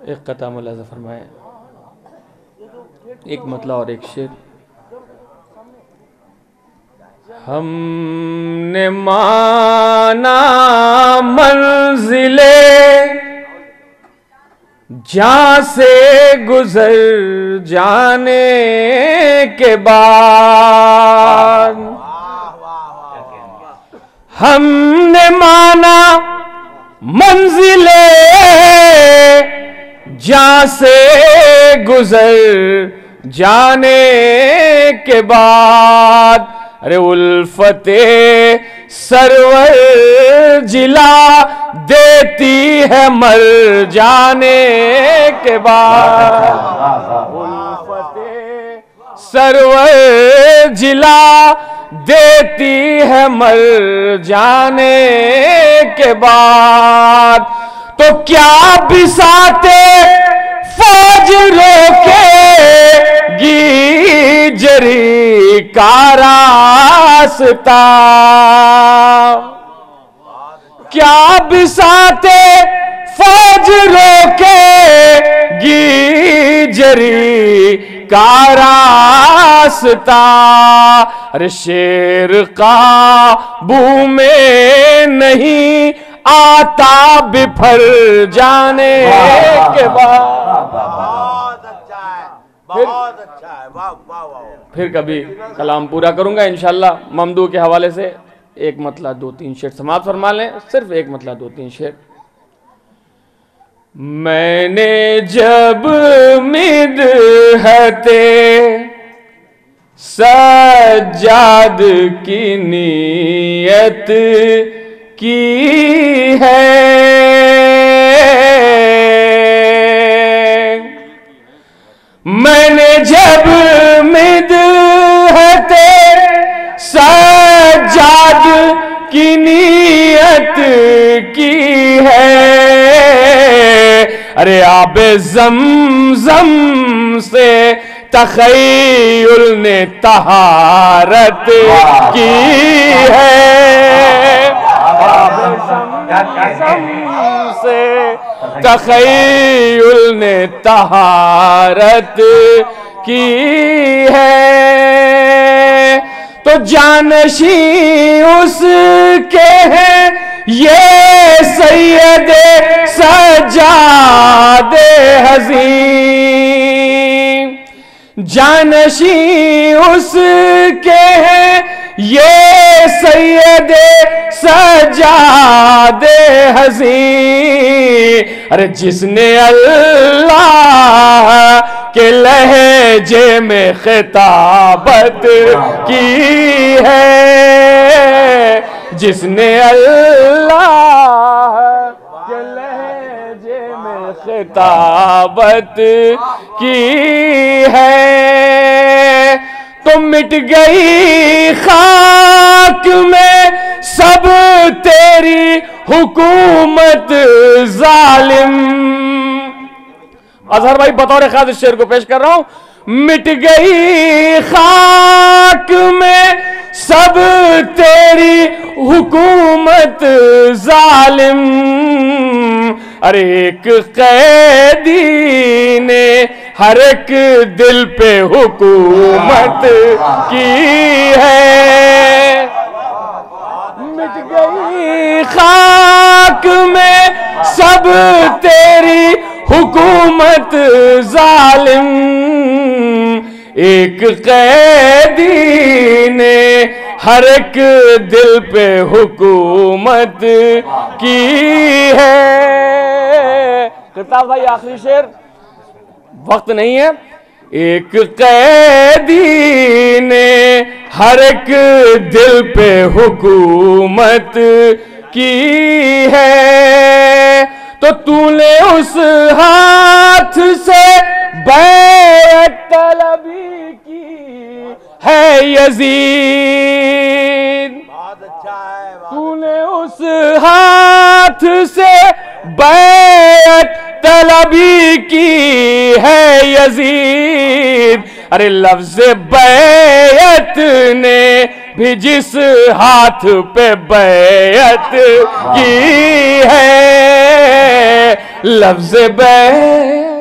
ایک قطعہ ملاحظہ فرمائیں، ایک مطلع اور ایک شعر. ہم نے مانا منزل جہاں سے گزر جانے کے بعد، ہم نے مانا منزل جہاں سے گزر جانے کے بعد. ارے الفت سرور جلا دیتی ہے مر جانے کے بعد. الفت سرور جلا دیتی ہے مر جانے کے بعد. تو کیا بساتے فوج روکے گی جری کا راستہ، کیا بساتے فوج روکے گی جری کا راستہ. ارے شیر قابو میں نہیں آتا بپھر جانے کے بعد. پھر کبھی کلام پورا کروں گا انشاءاللہ ممدوح کے حوالے سے. ایک مطلع 2-3 شعر سماعت فرما لیں، صرف ایک مطلع 2-3 شعر. میں نے جب مدحت سجاد کی نیت کی ہے، میں نے جب مدحت سجاد کی نیت کی ہے، ارے آب زمزم سے تخیل نے طہارت کی ہے، آب زمزم سے تخیل نے طہارت کی ہے. تو جانشین اس کے ہیں یہ سید سجاد حزین، جانشین اس کے ہیں یہ سید سجاد حزین. ارے جس نے اللہ کے لہجے میں خطابت کی ہے، جس نے اللہ کے لہجے میں خطابت کی ہے، تو مٹ گئی خاک میں سب تیری حکومت ظالم. اظہر بھائی بطور خاص اس شعر کو پیش کر رہا ہوں. مٹ گئی خاک میں سب تیری حکومت ظالم، ارے ایک قیدی نے ہر ایک دل پہ حکومت کی ہے. مٹ گئی خاک میں سب تیری حکومت ظالم، ایک قیدی نے ہر ایک دل پہ حکومت کی ہے. خطاب بھائی آخری شعر، وقت نہیں ہے. ایک قیدی نے ہر ایک دل پہ حکومت کی ہے، تو تو نے اس ہاتھ سے بیعت طلبی کی ہے یزید، تو نے اس ہاتھ سے بیعت طلبی کی ہے یزید. ارے لفظ بیعت نے بھی جس ہاتھ پہ بیعت کی ہے، لفظ بیان